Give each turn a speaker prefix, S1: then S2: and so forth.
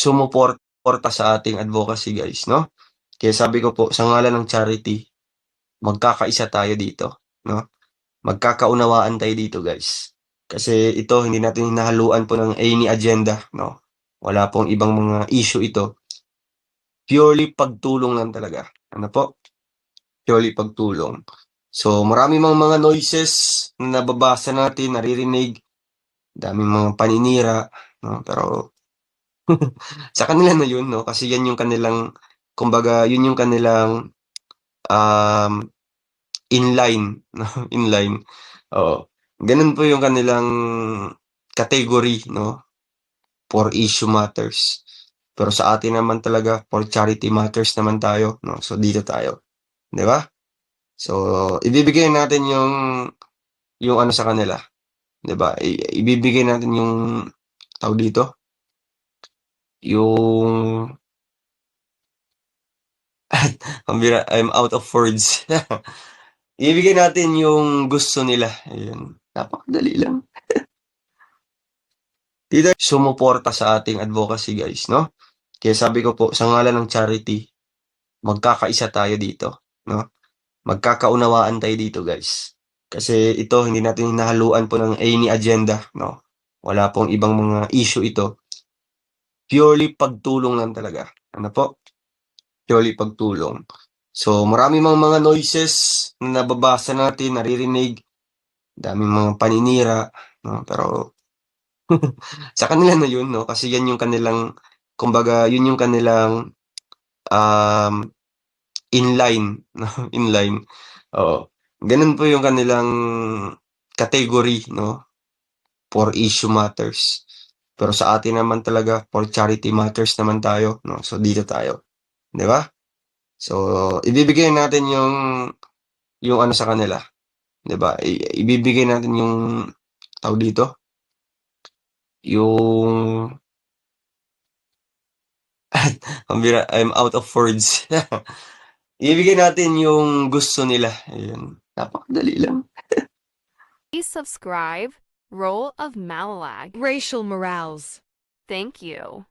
S1: Sumuporta sa ating advocacy guys, no? Kaya sabi ko po, sa ngalan ng charity, magkakaisa tayo dito, no? Magkakaunawaan tayo dito guys. Kasi ito, hindi natin hinahaluan po ng any agenda, no? Wala pong ibang mga issue ito. Purely pagtulong lang talaga. Ano po? Purely pagtulong. So, marami mga noises na nababasa natin, naririnig, daming mga paninira, no? Pero sa kanila na yun, no? Kasi yan yung kanilang, kumbaga, yun yung kanilang um, inline, no? Inline. Oo. Ganun po yung kanilang category, no? For issue matters. Pero sa atin naman talaga, for charity matters naman tayo, no? So, dito tayo. Di ba? So, ibibigay natin yung ano sa kanila. Di ba? Ibibigay natin yung, tawag dito, yung, pambira, I'm out of words. Ibibigay natin yung gusto nila. Ayun. Napakadali lang. Dito, sumuporta sa ating advocacy guys, no? Kaya sabi ko po, sa ngalan ng charity, magkakaisa tayo dito, no? Magkakaunawaan tayo dito guys. Kasi ito, hindi natin hinahaluan po ng any agenda, no? Wala pong ibang mga issue ito. Purely pagtulong lang talaga. Ano po? Purely pagtulong. So, marami mga noises na nababasa natin, naririnig, daming mga paninira, no? Pero sa kanila na yun, no? Kasi yan yung kanilang, kumbaga, yun yung kanilang um, inline, no? Inline. Oo. Ganun po yung kanilang category, no? For issue matters. Pero sa atin naman talaga, for charity matters naman tayo, no? So, dito tayo. Di ba? So, ibibigay natin yung ano sa kanila. Di ba? Ibibigay natin yung, tawag dito, yung, pambira, I'm out of words. Ibibigay natin yung gusto nila. Ayun. Napakadali lang.
S2: Please subscribe. Role of Malalag. Racial Morales. Thank you.